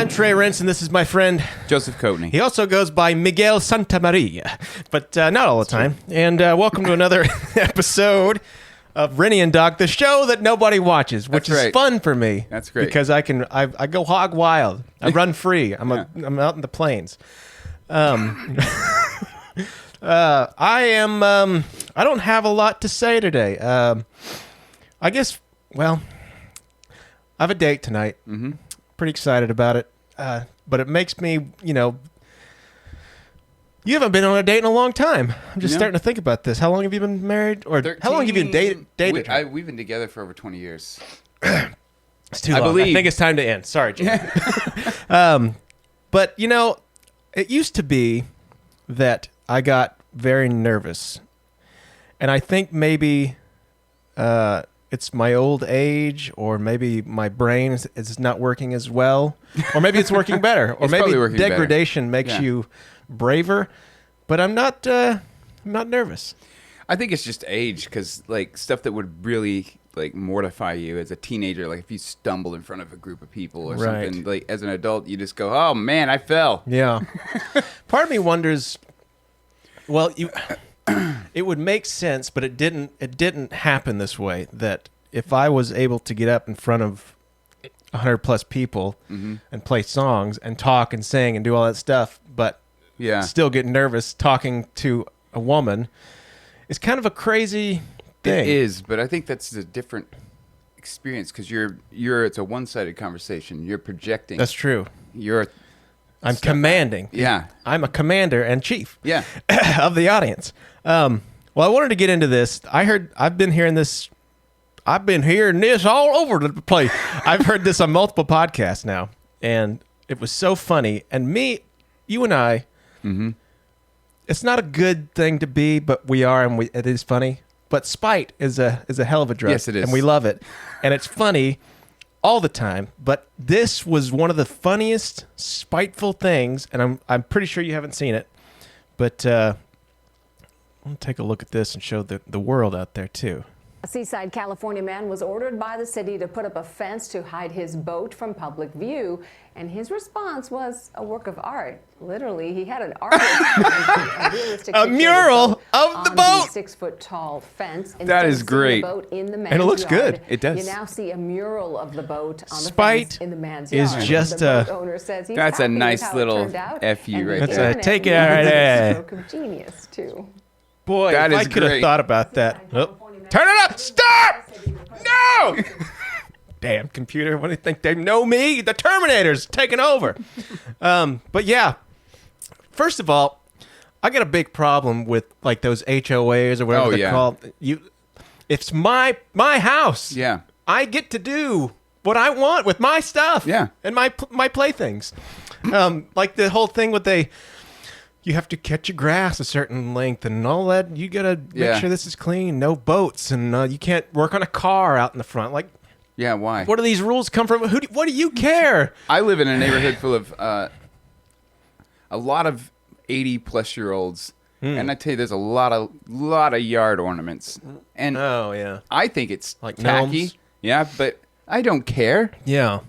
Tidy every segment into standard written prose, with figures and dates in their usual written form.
I'm Trey Rentz, and this is my friend Joseph Coatney. He also goes by Miguel Santamaria, but not all the time. And welcome to another episode of Rennie and Doc, the show that nobody watches, which is fun for me. That's great. Because I go hog wild. I run free. I'm out in the plains. I don't have a lot to say today. I guess, well, I have a date tonight. Mm-hmm. Pretty excited about it. But it makes me, you haven't been on a date in a long time. I'm just starting to think about this. How long have you been married? Or 13, how long have you been dated? We've been together for over 20 years. It's too long. I think it's time to end. Sorry, Jim. But, it used to be that I got very nervous. And I think maybe it's my old age, or maybe my brain is not working as well. Or maybe it's working better. Or maybe degradation makes you braver. But I'm not nervous. I think it's just age, because stuff that would really mortify you as a teenager, like if you stumbled in front of a group of people or something, as an adult, you just go, oh man, I fell. Yeah. Part of me wonders, well, it would make sense, but it didn't happen this way, that if I was able to get up in front of 100 plus people and play songs and talk and sing and do all that stuff, but still get nervous talking to a woman, it's kind of a crazy thing. It is, but I think that's a different experience, because it's a one-sided conversation. You're projecting. That's true. I'm commanding. Yeah. I'm a commander and chief. Yeah. Of the audience. Well, I wanted to get into this. I've been hearing this all over the place. I've heard this on multiple podcasts now, and it was so funny. And you and I, it's not a good thing to be, but we are, and it is funny. But spite is a hell of a drug. Yes, it is. And we love it. And it's funny all the time. But this was one of the funniest, spiteful things, and I'm pretty sure you haven't seen it. But I'll take a look at this and show the world out there, too. A Seaside, California man was ordered by the city to put up a fence to hide his boat from public view, and his response was a work of art. Literally, he had an artist a realistic mural of the boat. 6-foot-tall fence. That is great. Boat in the man's and it looks yard, good. It does. You now see a mural of the boat on the fence in the man's is yard. just the boat owner says he's that's a happy nice with how little it turned out, FU right and there. That's take it right there. Stroke of genius too. Boy, that if is I could have great. thought about that. Oh. Turn it up! Stop! No! Damn computer! What do you think? They know me? The Terminator's taking over. But yeah, first of all, I got a big problem with those HOAs or whatever they're called. It's my house. Yeah. I get to do what I want with my stuff. Yeah. And my playthings. Like the whole thing with you have to cut your grass a certain length and all that. You got to make sure this is clean. No boats. And you can't work on a car out in the front. Yeah, why? What do these rules come from? What do you care? I live in a neighborhood full of a lot of 80-plus-year-olds. And I tell you, there's a lot of yard ornaments. And I think it's like tacky. gnomes. Yeah, but I don't care. Yeah.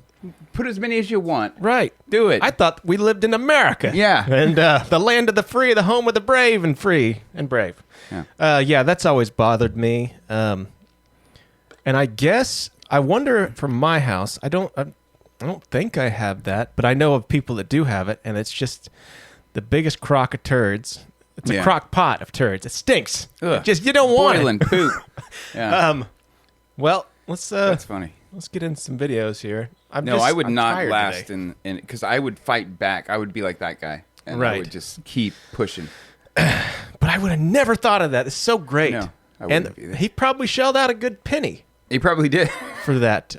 Put as many as you want. Right. Do it. I thought we lived in America. Yeah. And the land of the free, the home of the brave and free and brave. Yeah. That's always bothered me. And I guess, I wonder from my house, I don't think I have that, but I know of people that do have it, and it's just the biggest crock of turds. It's a crock pot of turds. It stinks. Ugh. You don't want Boiling it. poop. Yeah. Well, let's That's funny. Let's get into some videos here. I would not last today. in because I would fight back. I would be like that guy, and I would just keep pushing. But I would have never thought of that. It's so great. No, I wouldn't either. He probably shelled out a good penny. He probably did for that,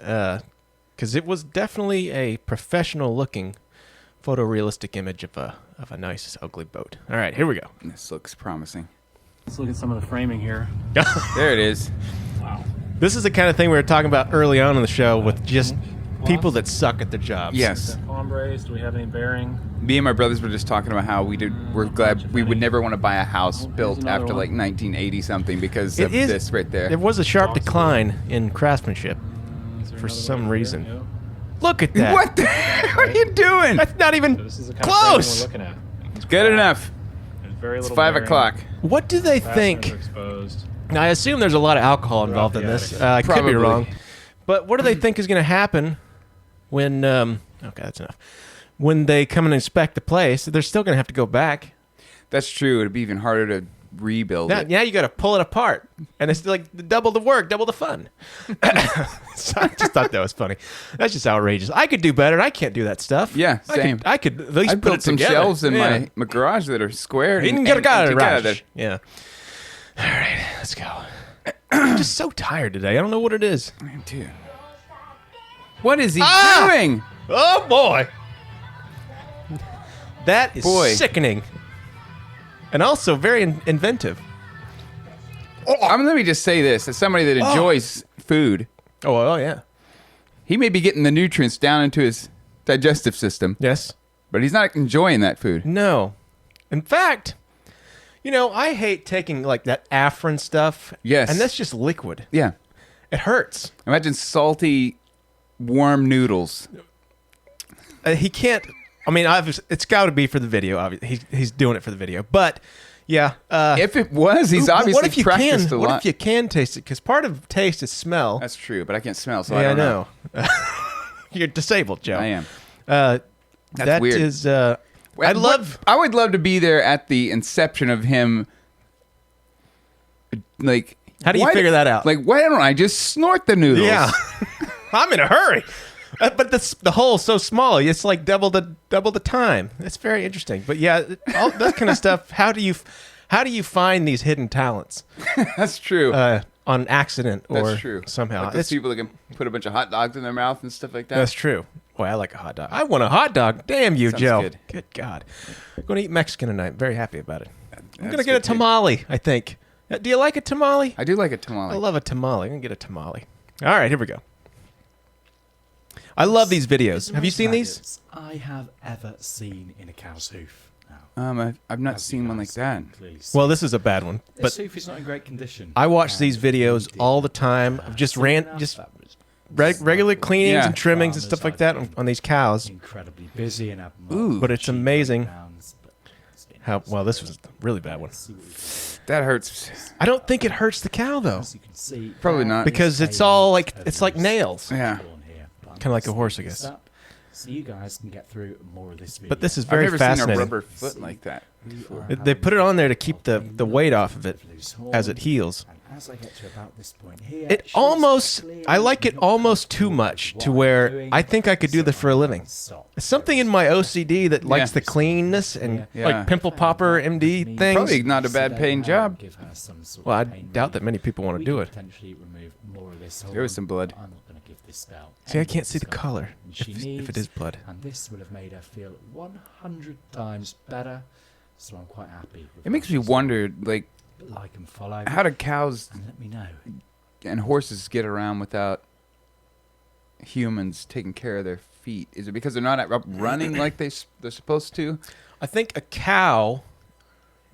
because it was definitely a professional-looking, photorealistic image of a nice, ugly boat. All right, here we go. This looks promising. Let's look at some of the framing here. There it is. Wow. This is the kind of thing we were talking about early on in the show with just people that suck at their jobs. Yes. Palm brace. Do we have any bearing? Me and my brothers were just talking about how we're glad we would never want to buy a house built after 1980 something because of this right there. There was a sharp decline in craftsmanship for some reason. Look at that. What the hell are you doing? That's not even So this is the kind close. of framing we're looking at. Good enough. There's very It's little 5 bearing. o'clock. What do they Fasteners think? are exposed. Now, I assume there's a lot of alcohol involved in the this. attic. I could Probably. be wrong. But what do they think is going to happen when... okay, that's enough. When they come and inspect the place, they're still going to have to go back. That's true. It'd be even harder to rebuild it. Yeah, you got to pull it apart. And it's like double the work, double the fun. So I just thought that was funny. That's just outrageous. I could do better. I can't do that stuff. Yeah, same. I could at least I put built it some together. shelves in Yeah. my garage that are squared. You and can get a together. Yeah. All right, let's go. I'm just so tired today. I don't know what it is. Dude. What is he Ah! doing? Oh, boy. That is Boy. sickening. And also very inventive. Let me just say this. As somebody that enjoys food, Oh, yeah. he may be getting the nutrients down into his digestive system, Yes. but he's not enjoying that food. No. In fact, I hate taking like that Afrin stuff. Yes. And that's just liquid. Yeah. It hurts. Imagine salty, warm noodles. He can't. I mean, it's got to be for the video. Obviously, he's doing it for the video. But yeah, If it was, he's but obviously what if you practiced can? a What lot. if you can taste it? Because part of taste is smell. That's true, but I can't smell, so yeah, I don't know. You're disabled, Joe. I am. That's weird. Is, I'd love. I would love to be there at the inception of him. Like, How do you figure that out? Like, why don't I just snort the noodles? Yeah, I'm in a hurry. But the hole's so small; it's like double the time. It's very interesting. But yeah, all that kind of stuff. How do you find these hidden talents That's true. on accident or That's true. somehow? Like those people that can put a bunch of hot dogs in their mouth and stuff like that. That's true. Boy, I like a hot dog. I want a hot dog. Damn you, Sounds Joe. good. Good God. I'm going to eat Mexican tonight. I'm very happy about it. I'm going to That's get a good, too. tamale, I think. Do you like a tamale? I do like a tamale. I love a tamale. I'm going to get a tamale. All right, here we go. I love these videos. Have you seen these? I have ever seen in a cow's hoof. Now, I've not as you seen one like guys that. can clearly see. Well, this is a bad one. This But hoof is not in great condition. I watch And these videos indeed, all the time of just soon enough, that was regular cleanings Yeah. and trimmings and farmers stuff like have that been on these cows. incredibly busy and have Ooh. But it's cheap amazing breakdowns, but How well, this was a really bad one. That hurts. I don't think it hurts the cow though. As you can see, Probably not. Because it's all like it's like nails. Yeah. Kinda like a horse, I guess. So you guys can get through more of this video. But this is I've very never seen a fascinating. rubber foot like that. They put it on there to keep the weight off of it as it heals. And as I get to about this point here, It she's almost, clearly I like it not almost too comfortable much with to what where I'm doing, I think I could do so this for a I'm living. gonna stop. It's something in my OCD that likes Yeah. the cleanness and Yeah. like pimple popper MD things. Probably not a bad paying job. Give her some sort Well, I of pain doubt that relief. many people want to We do can it. Potentially remove more of this. There was some blood. I'm not going to give this spell. See, I any can't see the discomfort color than she if it needs, is blood. And this would have made her feel 100 times better. So I'm quite happy. With It makes that me result. wonder, like, But like and follow. how do cows and let me know. and horses get around without humans taking care of their feet? Is it because they're not up running like they're supposed to? I think a cow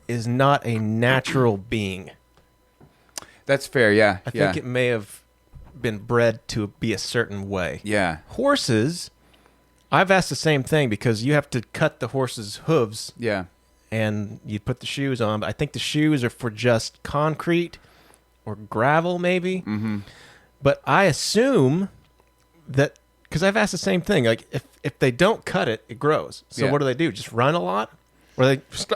is not a natural being. That's fair. Yeah. I yeah. think it may have been bred to be a certain way. yeah. Horses, I've asked the same thing because you have to cut the horse's hooves Yeah. and you put the shoes on. But I think the shoes are for just concrete or gravel, maybe. Mm-hmm. But I assume that because I've asked the same thing. Like if they don't cut it, it grows. So Yeah. what do? Just run a lot, or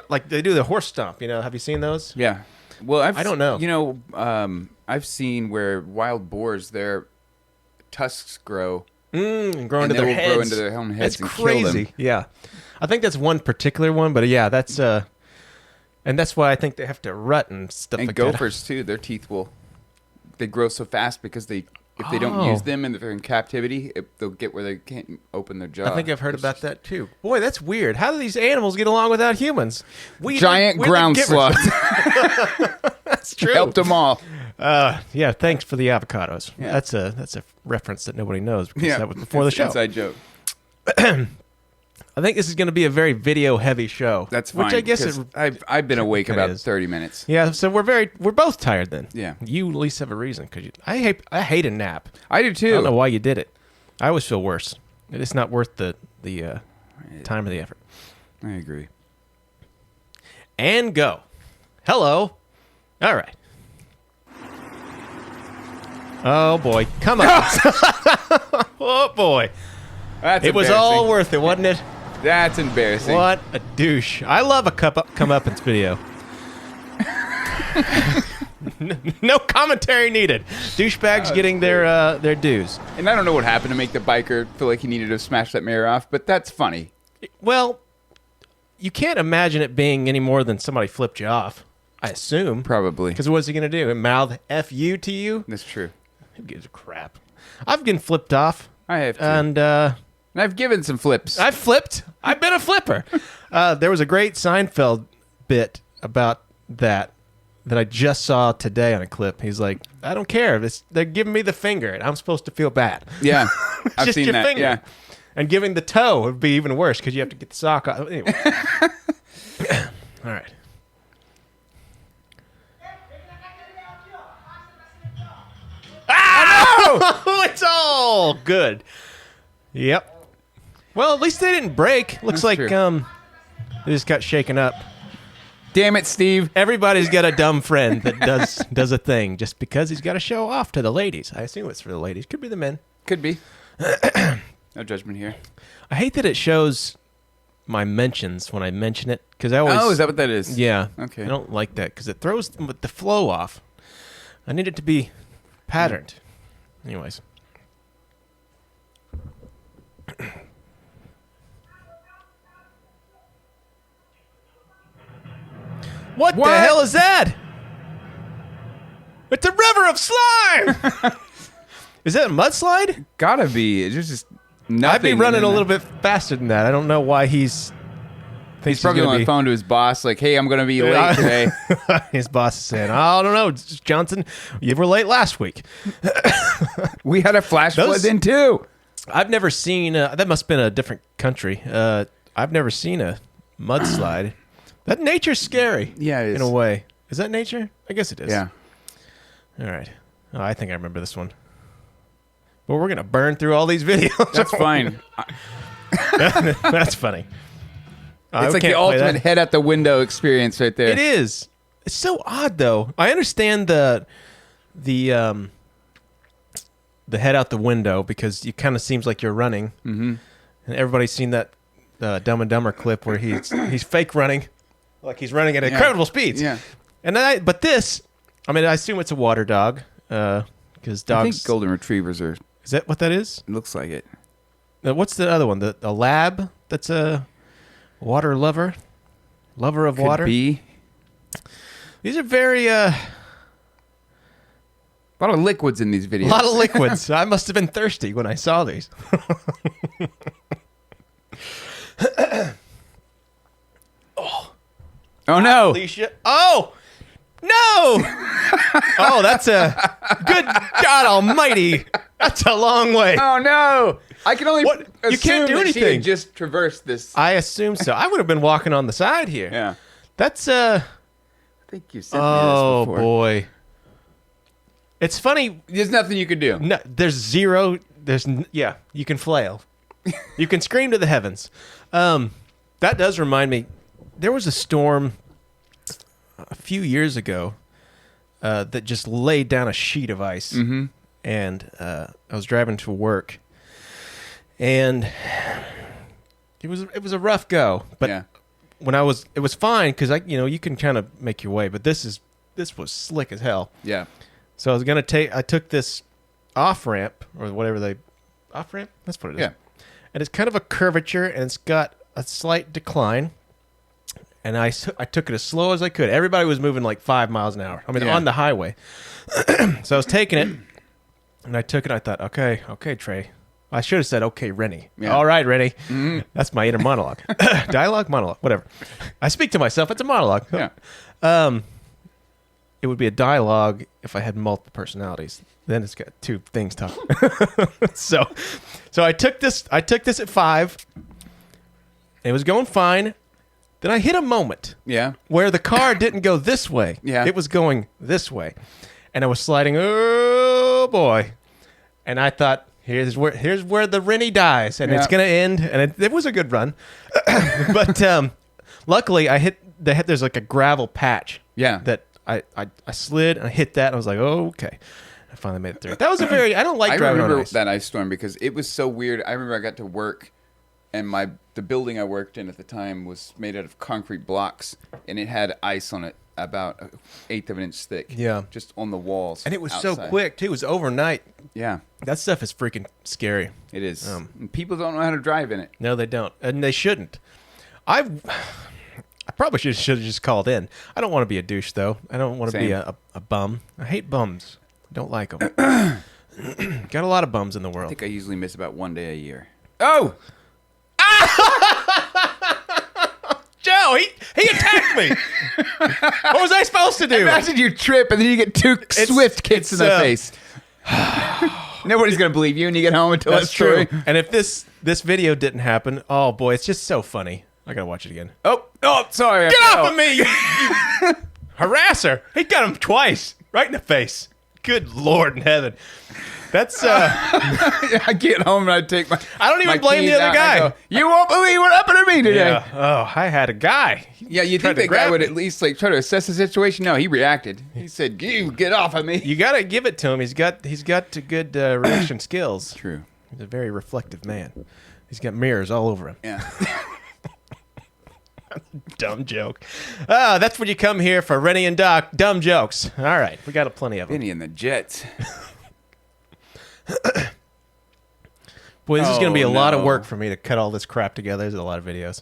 like they do the horse stomp? Have you seen those? Yeah. Well, I don't know. You know, I've seen where wild boars, their tusks grow. And grow And into they their will heads. grow into their own heads That's and crazy. kill them. Yeah, I think that's one particular one. But yeah, that's and that's why I think they have to rut and stuff And like that. gophers too. Their teeth they grow so fast because if they don't Oh. use them and if they're in captivity, they'll get where they can't open their jaw. I think I've heard about that too. Boy, that's weird. How do these animals get along without humans? Giant we're the ground givers. sloth That's true. helped them all. Yeah, thanks for the avocados. Yeah. That's a reference that nobody knows because Yeah, that was before the it's show. an inside joke. I think this is going to be a very video heavy show. That's fine. Which I guess 'cause it, I've been awake kinda about is. 30 minutes. yeah. So we're both tired then. Yeah. You at least have a reason because I hate a nap. I do I too. don't know why you did it. I always feel worse. It's not worth the time or the effort. I agree. And go. Hello. All right. Oh, boy. Come on. Oh, boy. That's It was all worth it, wasn't it? That's embarrassing. What a douche. I love a come-uppance video. No commentary needed. Douchebags getting their dues. And I don't know what happened to make the biker feel like he needed to smash that mirror off, but that's funny. Well, you can't imagine it being any more than somebody flipped you off, I assume. Probably. Because what's he going to do? Mouth F-U to you? That's true. Who gives a crap? I've been flipped off. I have to. And I've given some flips. I've flipped. I've been a flipper. There was a great Seinfeld bit about that I just saw today on a clip. He's like, I don't care. They're giving me the finger, and I'm supposed to feel bad. Yeah. I've Just seen your that. finger. Yeah. And giving the toe would be even worse because you have to get the sock off. Anyway. All right. Oh, it's all good. Yep. Well, at least they didn't break. Looks That's like true. they just got shaken up. Damn it, Steve. Everybody's got a dumb friend that does a thing just because he's got to show off to the ladies. I assume it's for the ladies. Could be the men. Could be. No judgment here. I hate that it shows my mentions when I mention it because I always. Oh, is that what that is? Yeah. Okay. I don't like that because it throws the flow off. I need it to be patterned. Anyways. What the hell is that? It's a river of slime! Is that a mudslide? Gotta be. It's just nothing. I'd be running a little bit faster than that. I don't know why he's probably on the phone to his boss, like, hey, I'm going to be late today. His boss is saying, I don't know, Johnson, you were late last week. We had a flash flood then, too. I've never seen, that must have been a different country. I've never seen a mudslide. That nature's scary. Yeah, it is. In a way. Is that nature? I guess it is. Yeah. All right. Oh, I think I remember this one. Well, we're going to burn through all these videos. That's fine. That's funny. It's like the ultimate head out the window experience right there. It is. It's so odd, though. I understand the head out the window because it kind of seems like you're running. Mm-hmm. And everybody's seen that Dumb and Dumber clip where he's fake running, like he's running at incredible speeds. Yeah. But this, I mean, I assume it's a water dog because dogs. I think golden retrievers are. Is that what that is? It looks like it. What's the other one? The lab that's a water lover of Could water. Be. These are very A lot of liquids in these videos. a lot of liquids. I must have been thirsty when I saw these. Oh no! Alicia. Oh no! Oh, that's a good God Almighty. That's a long way. Oh no! I can only What? You can't do assume that she anything. had just traversed this. I assume so. I would have been walking on the side here. Yeah. That's I think you sent me Oh this before. boy. It's funny. There's nothing you could do. No, there's zero. Yeah. You can flail. You can scream to the heavens. That does remind me. There was a storm a few years ago that just laid down a sheet of ice, and I was driving to work, and it was a rough go. But Yeah. it was fine because you can kind of make your way. But this was slick as hell. Yeah. So I took this off ramp or whatever off ramp. That's what it is. Yeah. And it's kind of a curvature and it's got a slight decline. And I took it as slow as I could. Everybody was moving like 5 miles an hour. I mean, Yeah. on the highway. So I was taking it, and I took it. I thought, okay, Trey. I should have said, okay, Rennie. Yeah. All right, Rennie. That's my inner monologue. Dialogue, monologue, whatever. I speak to myself. It's a monologue. Yeah. It would be a dialogue if I had multiple personalities. Then it's got two things talking. So I took this at 5. It was going fine. Then I hit a moment Yeah. where the car didn't go this way. Yeah. It was going this way. And I was sliding, oh boy. And I thought, here's where the Rennie dies, and it's Yeah. gonna end. And it was a good run, but luckily there's like a gravel patch. Yeah. That I slid and I hit that and I was like, oh, okay. I finally made it through. That was a very I don't like I driving on remember ice. that ice storm because it was so weird. I remember I got to work, and the building I worked in at the time was made out of concrete blocks, and it had ice on it about 1/8 of an inch thick. Yeah. Just on the walls. And it was so outside. quick too. It was overnight. Yeah, That stuff is freaking scary. it is. And people don't know how to drive in it. No, they don't, and they shouldn't. I probably should have just called in. I don't want to be a douche though. I don't want to be Same. a bum. I hate bums. I don't like them. Got a lot of bums in the I world. think I usually miss about 1 day a year. Oh! Joe, he attacked me. What was I supposed to do? Imagine you trip and then you get two swift kicks in the face. Nobody's going to believe you when you get home until That's that story. true. And if this video didn't happen, oh boy, it's just so funny. I gotta watch it again. Oh, sorry. Get off of me, you harasser! He got him twice, right in the face. Good Lord in heaven. That's I get home and I take my. I don't even my blame the keys other out and I guy. go, you won't believe what happened to me today. yeah. Oh, I had a guy. Yeah, you Tried think to that guy grab would me. at least like try to assess the situation? No, he reacted. He said, "You get off of me." You gotta give it to him. He's got good reaction skills. True. He's a very reflective man. He's got mirrors all over him. Yeah. Dumb joke. That's when you come here for Rennie and Doc. Dumb jokes. All right, we got plenty of them. Vinny and the Jets. Boy, this is going to be a lot of no. work for me to cut all this crap together. There's a lot of videos.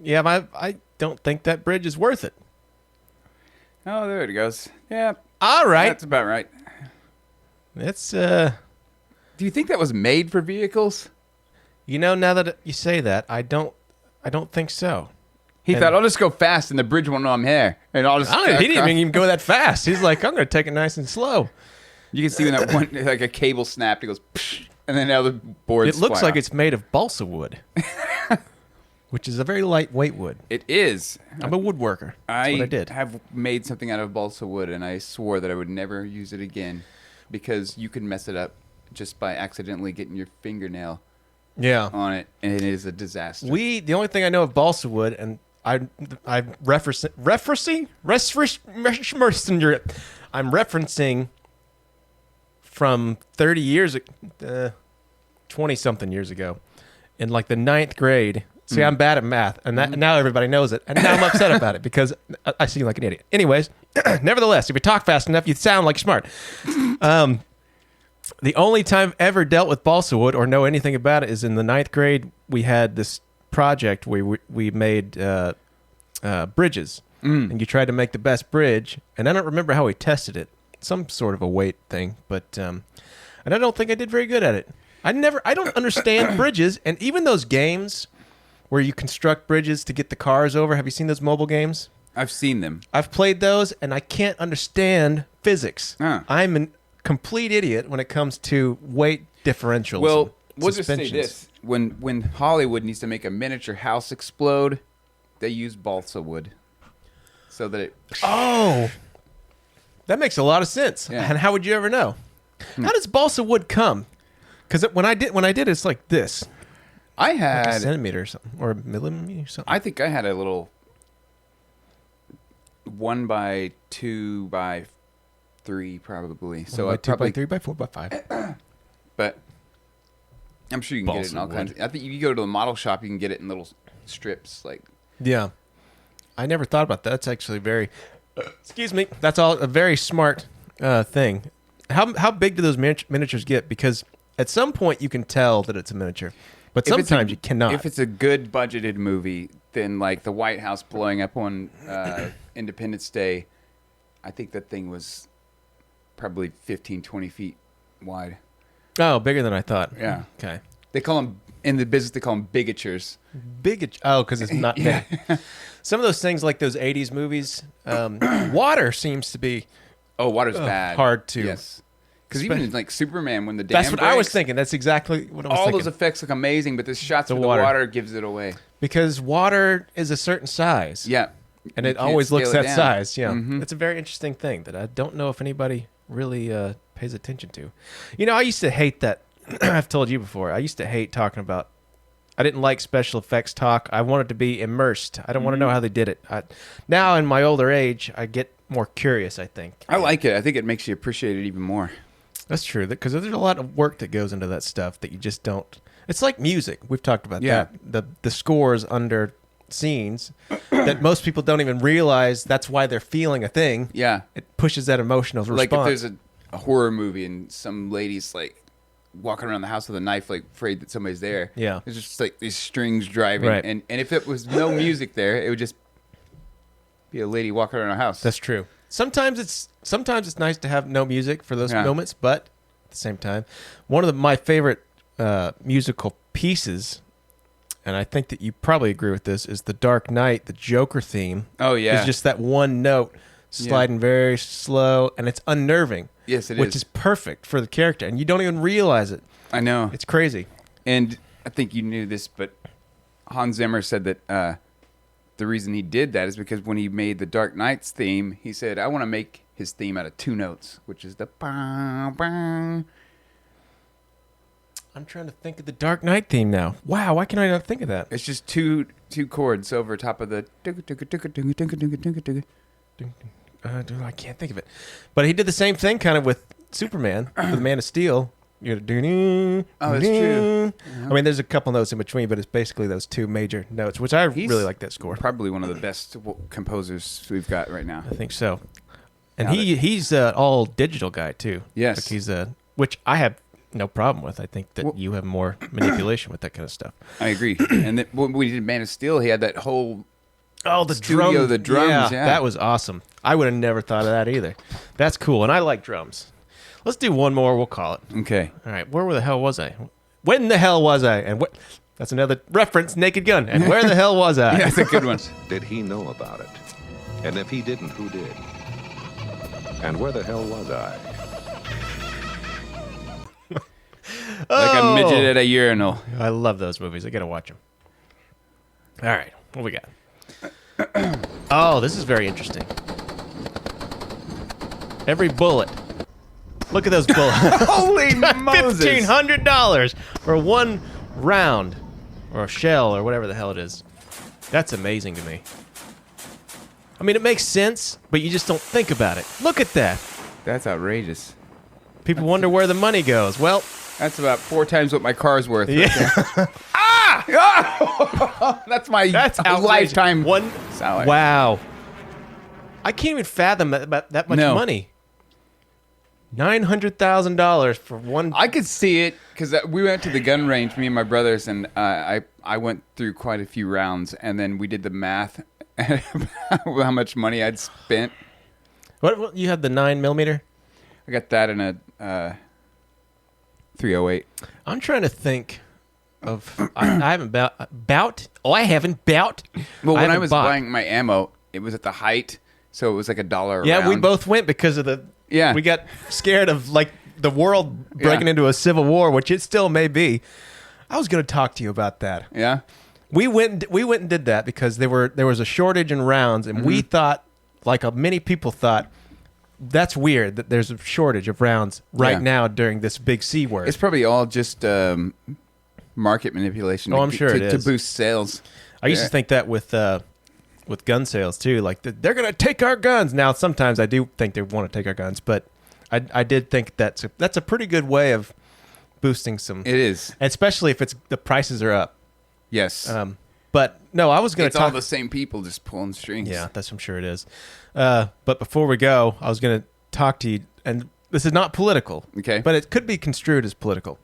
Yeah, I don't think that bridge is worth it. Oh, there it goes. Yeah. All right. That's about right. It's, Do you think that was made for vehicles? now that you say that, I don't think so. He And- thought, I'll just go fast and the bridge won't know I'm here. And I'll just. He didn't even go that fast. He's like, I'm going to take it nice and slow. You can see when that one, like a cable snapped, it goes, psh, and then the other boards It looks fly like off. it's made of balsa wood, which is a very lightweight wood. It is. I'm a woodworker. That's what I did. have made something out of balsa wood, and I swore that I would never use it again because you can mess it up just by accidentally getting your fingernail Yeah. on it, and it is a disaster. The only thing I know of balsa wood, and I'm referencing from 30 years, 20-something years ago, in like the 9th grade. See, I'm bad at math, and now everybody knows it, and now I'm upset about it because I seem like an idiot. Anyways, nevertheless, if you talk fast enough, you sound like smart. The only time I've ever dealt with balsa wood or know anything about it is in the 9th grade. We had this project where we made bridges, and you tried to make the best bridge, and I don't remember how we tested it. Some sort of a weight thing, but and I don't think I did very good at it. I don't understand bridges, and even those games where you construct bridges to get the cars over. Have you seen those mobile games? I've seen them. I've played those, and I can't understand physics. Huh. I'm a complete idiot when it comes to weight differentials. Well, and we'll just say suspensions. this: when Hollywood needs to make a miniature house explode, they use balsa wood, so that it. Oh, that makes a lot of sense. Yeah. And how would you ever know? How does balsa wood come? Because when I did, it's like this, I like a had. centimeter or something, or a millimeter or something. I think I had a little 1 by 2 by 3 probably. So I 2 probably. by 3 by 4 by 5. But I'm sure you can get it Balsa in all wood. kinds. I think if you go to the model shop, you can get it in little strips. Like Yeah, I never thought about that. That's actually very. Excuse me. That's all a very smart thing. How big do those miniatures get? Because at some point you can tell that it's a miniature, but if it's sometimes you cannot. If it's a good budgeted movie, then like the White House blowing up on Independence Day, I think that thing was probably 15, 20 feet wide. Oh, bigger than I thought. Yeah. Okay. They call them in the business. They call them bigatures. Big. Oh, because it's not big. Some of those things, like those '80s movies, water seems to be Oh, water's bad. hard to. Yes. Because even in, like Superman, when the dam That's what I was breaks, thinking. That's exactly what I was all thinking. those effects look amazing, but the shots The with water. the water gives it away. Because water is a certain size. Yeah. And You it can't always looks scale it that down. size. Yeah. Mhm. It's a very interesting thing that I don't know if anybody really pays attention to. I used to hate that I've told you before, I used to hate talking about. I didn't like special effects talk. I wanted to be immersed. I don't want to know how they did it. Now, in my older age, I get more curious, I think. I like it. I think it makes you appreciate it even more. That's true, because there's a lot of work that goes into that stuff that you just don't. It's like music. We've talked about that. The scores under scenes that most people don't even realize that's why they're feeling a thing. Yeah. It pushes that emotional response. Like if there's a horror movie and some lady's like walking around the house with a knife, like afraid that somebody's there. Yeah. There's just like these strings driving. Right. And if it was no music there, it would just be a lady walking around a house. That's true. Sometimes it's nice to have no music for those moments, but at the same time, one of my favorite musical pieces, and I think that you probably agree with this, is the Dark Knight, the Joker theme. Oh, yeah. It's just that one note sliding very slow, and it's unnerving. Yes, it is. Which is perfect for the character, and you don't even realize it. I know. It's crazy. And I think you knew this, but Hans Zimmer said that the reason he did that is because when he made the Dark Knight's theme, he said, I want to make his theme out of 2 notes, which is the bang, bang. I'm trying to think of the Dark Knight theme now. Wow, why can I not think of that? It's just two chords over top of the. I can't think of it. But he did the same thing kind of with Superman, for the Man of Steel. Oh, that's true. I mean, there's a couple notes in between, but it's basically those 2 major notes, which I really like that score. Probably one of the best composers we've got right now. I think so. And he's an all digital guy too. Yes. Like he's which I have no problem with. I think that you have more manipulation with that kind of stuff. I agree. And then when we did Man of Steel, he had that whole the studio, the drums. Yeah, that was awesome. I would have never thought of that either. That's cool, and I like drums. Let's do one more. We'll call it. Okay. All right. Where the hell was I? When the hell was I? And what? That's another reference. Naked Gun. And where the hell was I? Yeah, that's a good one. Did he know about it? And if he didn't, who did? And where the hell was I? Like a midget at a urinal. I love those movies. I gotta watch them. All right. What we got? Oh, this is very interesting. Every bullet. Look at those bullets. Holy Moses. $1,500 for one round or a shell or whatever the hell it is. That's amazing to me. I mean, it makes sense, but you just don't think about it. Look at that. That's outrageous. People wonder where the money goes. Well, that's about 4 times what my car's worth. Yeah. That's my outrageous. lifetime one salary. Wow. I can't even fathom that much money. $900,000 for one. I could see it because we went to the gun range, me and my brothers, and I went through quite a few rounds, and then we did the math how much money I'd spent. What you had the 9mm? I got that in a 308. I'm trying to think of. I haven't bout. Oh, I haven't bout. Well, when I was buying my ammo, it was at the height, so it was like $1 a round. Yeah, we both went because of the. Yeah, we got scared of like the world breaking into a civil war, which it still may be. I was going to talk to you about that. Yeah, we went and did that because there was a shortage in rounds, and we thought, like many people thought, that's weird that there's a shortage of rounds right now during this big C word. It's probably all just market manipulation. Oh, I'm sure it is to boost sales. I used to think that with gun sales too, like they're gonna take our guns. Now sometimes I do think they want to take our guns, but I did think that's a pretty good way of boosting some. It is, especially if the prices are up. Yes. But no, I was gonna talk. It's all the same people just pulling strings. Yeah, I'm sure it is. But before we go, I was gonna talk to you, and this is not political. Okay. But it could be construed as political.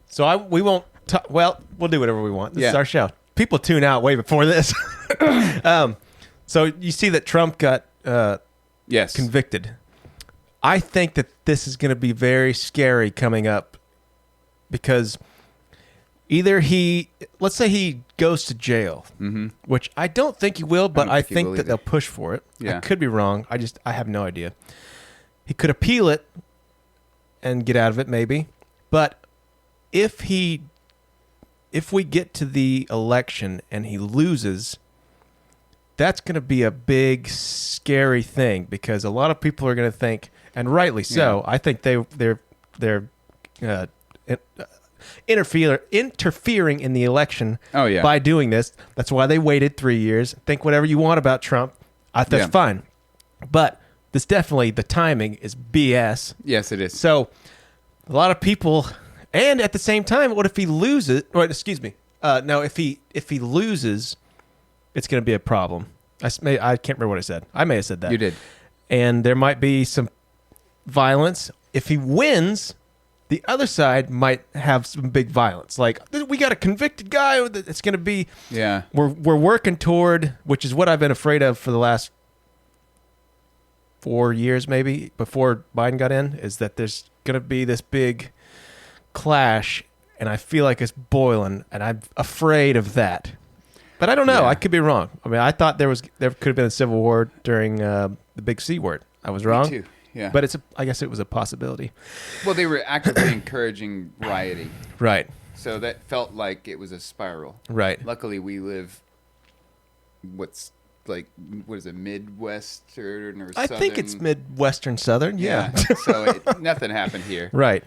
So we won't. Well, we'll do whatever we want. This is our show. People tune out way before this. So you see that Trump got convicted. I think that this is going to be very scary coming up because either let's say he goes to jail, which I don't think he will, but I think that they'll push for it. Yeah. I could be wrong. I have no idea. He could appeal it and get out of it maybe. But if we get to the election and he loses, that's going to be a big, scary thing because a lot of people are going to think, and rightly so, I think they're interfering in the election Oh, yeah. by doing this. That's why they waited 3 years. Think whatever you want about Trump. That's Yeah. fine. But this definitely, the timing is BS. Yes, it is. So a lot of people, and at the same time, what if he loses? Or excuse me, no, if he loses, it's going to be a problem. I can't remember what I said. I may have said that. You did. And there might be some violence. If he wins, the other side might have some big violence. Like, we got a convicted guy. It's going to be. Yeah. We're working toward, which is what I've been afraid of for the last 4 years, maybe before Biden got in, is that there's going to be this big clash, and I feel like it's boiling, and I'm afraid of that. But I don't know. Yeah. I could be wrong. I mean, I thought there could have been a civil war during the big C word. I was wrong. Me too. Yeah. But I guess it was a possibility. Well, they were actively encouraging rioting. Right. So that felt like it was a spiral. Right. Luckily, we live what is it, Midwestern or I Southern? think it's Midwestern Southern. Yeah. So nothing happened here. Right.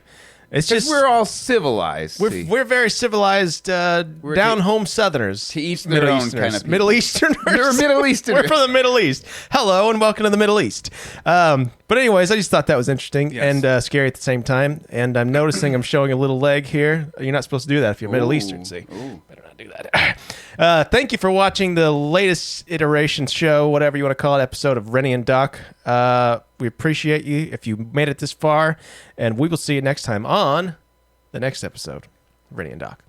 It's Because just we're all civilized. see. we're very civilized, down home Southerners. to each their own kind of people. Middle Easterners. They're Middle Easterners. We're from the Middle East. Hello and welcome to the Middle East. But anyways, I just thought that was interesting Yes. and scary at the same time. And I'm noticing I'm showing a little leg here. You're not supposed to do that if you're Middle Ooh, Eastern. See, ooh. better not do that. Thank you for watching the latest iteration show, whatever you want to call it, episode of Rennie and Doc. We appreciate you if you made it this far, and we will see you next time on the next episode of Rennie and Doc.